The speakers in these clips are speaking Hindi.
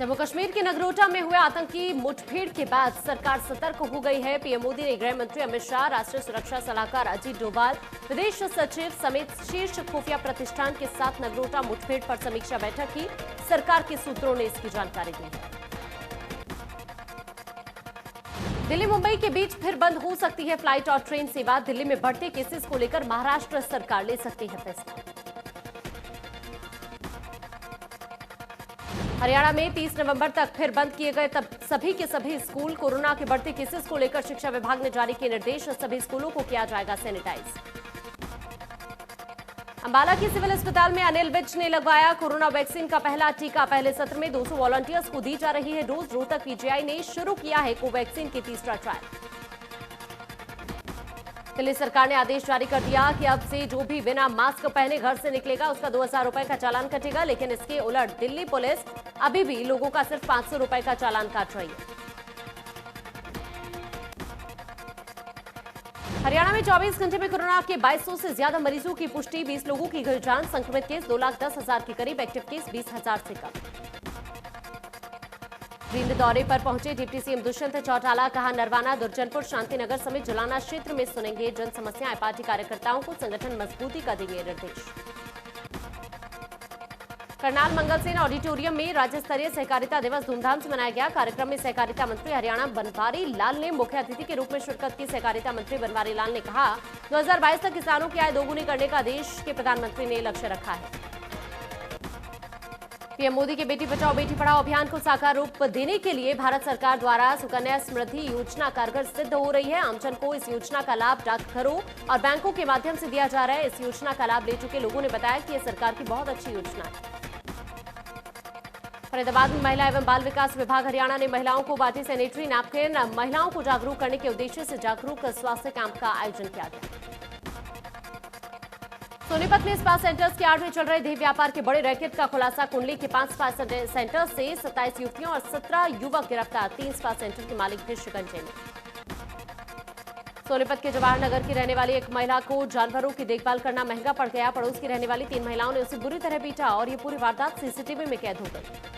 जम्मू कश्मीर के नगरोटा में हुए आतंकी मुठभेड़ के बाद सरकार सतर्क हो गई है। पीएम मोदी ने गृह मंत्री अमित शाह, राष्ट्रीय सुरक्षा सलाहकार अजीत डोभाल, विदेश सचिव समेत शीर्ष खुफिया प्रतिष्ठान के साथ नगरोटा मुठभेड़ पर समीक्षा बैठक की। सरकार के सूत्रों ने इसकी जानकारी दी है। दिल्ली मुंबई के बीच फिर बंद हो सकती है फ्लाइट और ट्रेन सेवा। दिल्ली में बढ़ते केसेस को लेकर महाराष्ट्र सरकार ले सकती है फैसला। हरियाणा में 30 नवंबर तक फिर बंद किए गए तब सभी के सभी स्कूल। कोरोना के बढ़ते केसेस को लेकर शिक्षा विभाग ने जारी किए निर्देश। सभी स्कूलों को किया जाएगा सैनिटाइज। अंबाला के सिविल अस्पताल में अनिल विज ने लगवाया कोरोना वैक्सीन का पहला टीका। पहले सत्र में 200 वॉलंटियर्स को दी जा रही है डोज। रोहतक पीजीआई ने शुरू किया है कोवैक्सीन की तीसरा ट्रायल। दिल्ली सरकार ने आदेश जारी कर दिया कि अब से जो भी बिना मास्क पहने घर से निकलेगा उसका 2000 रुपए का चालान कटेगा। लेकिन इसके उलट दिल्ली पुलिस अभी भी लोगों का सिर्फ 500 रुपए का चालान काट रही है। हरियाणा में 24 घंटे में कोरोना के 2200 से ज्यादा मरीजों की पुष्टि। 20 लोगों की गई जान। संक्रमित केस 2,10,000 के करीब। एक्टिव केस 20,000 से कम। जींद दौरे पर पहुंचे डिप्टी सीएम दुष्यंत चौटाला। कहा नरवाना, दुर्जनपुर, शांतिनगर समेत जलाना क्षेत्र में सुनेंगे जन समस्याएं। पार्टी कार्यकर्ताओं को संगठन मजबूती का देंगे निर्देश। करनाल मंगलसेन ऑडिटोरियम में राज्य स्तरीय सहकारिता दिवस धूमधाम से मनाया गया। कार्यक्रम में सहकारिता मंत्री हरियाणा बनवारी लाल ने मुख्य अतिथि के रूप में शिरकत की। सहकारिता मंत्री बनवारी लाल ने कहा 2022 तक किसानों की आय दोगुनी करने का देश के प्रधानमंत्री ने लक्ष्य रखा है। पीएम मोदी के बेटी बचाओ बेटी पढ़ाओ अभियान को साकार रूप देने के लिए भारत सरकार द्वारा सुकन्या समृद्धि योजना कारगर सिद्ध हो रही है। आमजन को इस योजना का लाभ डाकघरों और बैंकों के माध्यम से दिया जा रहा है। इस योजना का लाभ ले चुके लोगों ने बताया कि यह सरकार की बहुत अच्छी योजना है। फरीदाबाद में महिला एवं बाल विकास विभाग हरियाणा ने महिलाओं को बांटी सैनिटरी नैपकिन। महिलाओं को जागरूक करने के उद्देश्य से जागरूक स्वास्थ्य कैंप का आयोजन किया गया। सोनीपत में स्पा सेंटर्स के आड़ में चल रहे देह व्यापार के बड़े रैकेट का खुलासा। कुंडली के 5 स्पा सेंटर्स से 27 युवतियों और 17 युवक गिरफ्तार। 3 स्पा सेंटर के मालिक भी शिकंजे में। सोनीपत के जवाहर नगर की रहने वाली एक महिला को जानवरों की देखभाल करना महंगा पड़ गया। पड़ोस की रहने वाली 3 महिलाओं ने उसे बुरी तरह पीटा और ये पूरी वारदात सीसीटीवी में कैद हो गई।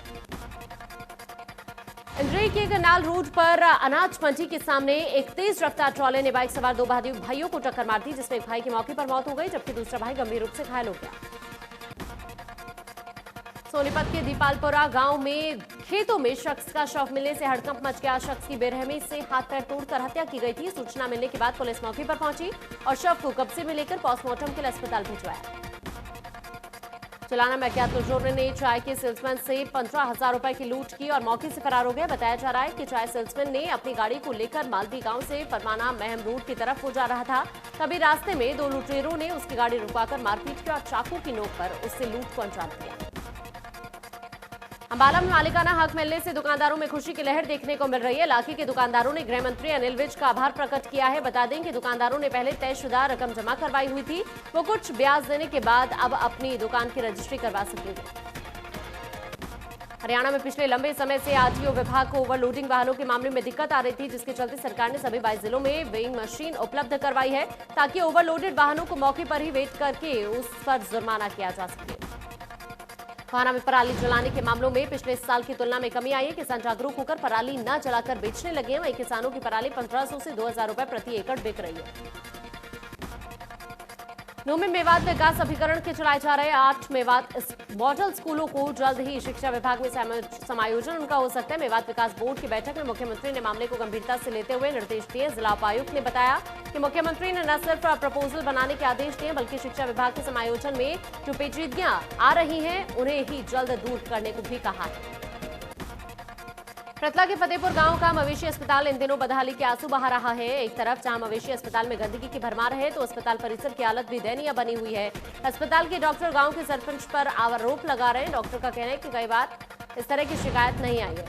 इंद्री के गनाल रोड पर अनाज मंडी के सामने एक तेज रफ्तार ट्रॉले ने बाइक सवार 2 भाइयों को टक्कर मार दी, जिसमें एक भाई की मौके पर मौत हो गई जबकि दूसरा भाई गंभीर रूप से घायल हो गया। सोनीपत के दीपालपुरा गांव में खेतों में शख्स का शव मिलने से हड़कंप मच गया। शख्स की बेरहमी से हाथ पैर तोड़कर हत्या की गई थी। सूचना मिलने के बाद पुलिस मौके पर पहुंची और शव को कब्जे में लेकर पोस्टमार्टम के लिए अस्पताल भिजवाया। चलाना में अज्ञात चोरों ने चाय के सेल्समैन से 15,000 रुपए की लूट की और मौके से फरार हो गए। बताया जा रहा है कि चाय सेल्समैन ने अपनी गाड़ी को लेकर मालवी गांव से परमाना महम रोड की तरफ हो जा रहा था। तभी रास्ते में 2 लुटेरों ने उसकी गाड़ी रुकवाकर मारपीट की और चाकू की नोक पर उससे लूट को अंजाम दिया। अंबाला में मालिकाना हक मिलने से दुकानदारों में खुशी की लहर देखने को मिल रही है। इलाके के दुकानदारों ने गृह मंत्री अनिल विज का आभार प्रकट किया है। बता दें कि दुकानदारों ने पहले तयशुदा रकम जमा करवाई हुई थी। वो कुछ ब्याज देने के बाद अब अपनी दुकान की रजिस्ट्री करवा सकेंगे। हरियाणा में पिछले लंबे समय से आरटीओ विभाग को ओवरलोडिंग वाहनों के मामले में दिक्कत आ रही थी, जिसके चलते सरकार ने सभी 22 जिलों में वेइंग मशीन उपलब्ध करवाई है ताकि ओवरलोडेड वाहनों को मौके पर ही वेट करके उस पर जुर्माना किया जा सके। खाना में पराली जलाने के मामलों में पिछले साल की तुलना में कमी आई है। किसान जागरूक होकर पराली न जलाकर बेचने लगे हैं। वहीं किसानों की पराली 1500 से 2000 रुपए प्रति एकड़ बिक रही है। नूंह में मेवात विकास अभिकरण के चलाए जा रहे 8 मेवात मॉडल स्कूलों को जल्द ही शिक्षा विभाग में समायोजन उनका हो सकता है। मेवात विकास बोर्ड की बैठक में मुख्यमंत्री ने मामले को गंभीरता से लेते हुए निर्देश दिए। जिला उपायुक्त ने बताया कि मुख्यमंत्री ने न सिर्फ प्रपोजल बनाने के आदेश दिए बल्कि शिक्षा विभाग के समायोजन में जो पेचीदगियां आ रही हैं उन्हें ही जल्द दूर करने को भी कहा है। रतला के फतेहपुर गांव का मवेशी अस्पताल इन दिनों बदहाली के आंसू बहा रहा है। एक तरफ जहां मवेशी अस्पताल में गंदगी की भरमार है तो अस्पताल परिसर की हालत भी दयनीय बनी हुई है। अस्पताल के डॉक्टर गांव के सरपंच पर आरोप लगा रहे हैं। डॉक्टर का कहना है कि कई बार इस तरह की शिकायत नहीं आई है।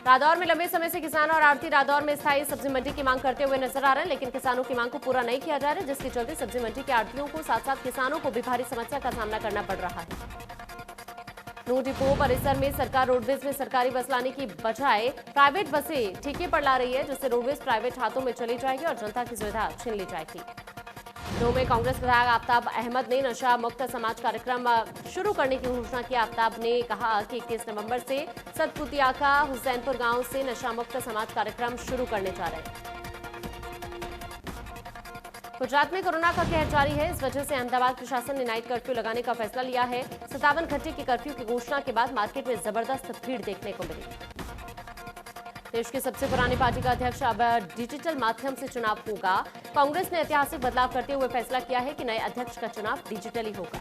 रादौर में लंबे समय से किसान और आढ़ती रादौर में स्थायी सब्जी मंडी की मांग करते हुए नजर आ रहे हैं, लेकिन किसानों की मांग को पूरा नहीं किया जा रहा है, जिसके चलते सब्जी मंडी के आढ़तियों को साथ साथ किसानों को भी भारी समस्या का सामना करना पड़ रहा है। नूंह डिपो परिसर में सरकार रोडवेज में सरकारी बस लाने की बजाय प्राइवेट बसें ठेके पर ला रही है, जिससे रोडवेज प्राइवेट हाथों में चली जाएगी और जनता की सुविधा छीन ली जाएगी। दो में कांग्रेस विधायक आफ्ताब अहमद ने नशा मुक्त समाज कार्यक्रम शुरू करने की घोषणा की। आफ्ताब ने कहा कि 21 नवंबर से सतपुतिया का हुसैनपुर गांव से नशा मुक्त समाज कार्यक्रम शुरू करने जा रहे हैं। गुजरात में कोरोना का कहर जारी है। इस वजह से अहमदाबाद प्रशासन ने नाइट कर्फ्यू लगाने का फैसला लिया है। 57 घंटे की कर्फ्यू की घोषणा के बाद मार्केट में जबरदस्त भीड़ देखने को मिली। देश की सबसे पुरानी पार्टी का अध्यक्ष अब डिजिटल माध्यम से चुनाव होगा। कांग्रेस ने ऐतिहासिक बदलाव करते हुए फैसला किया है कि नए अध्यक्ष का चुनाव डिजिटली होगा।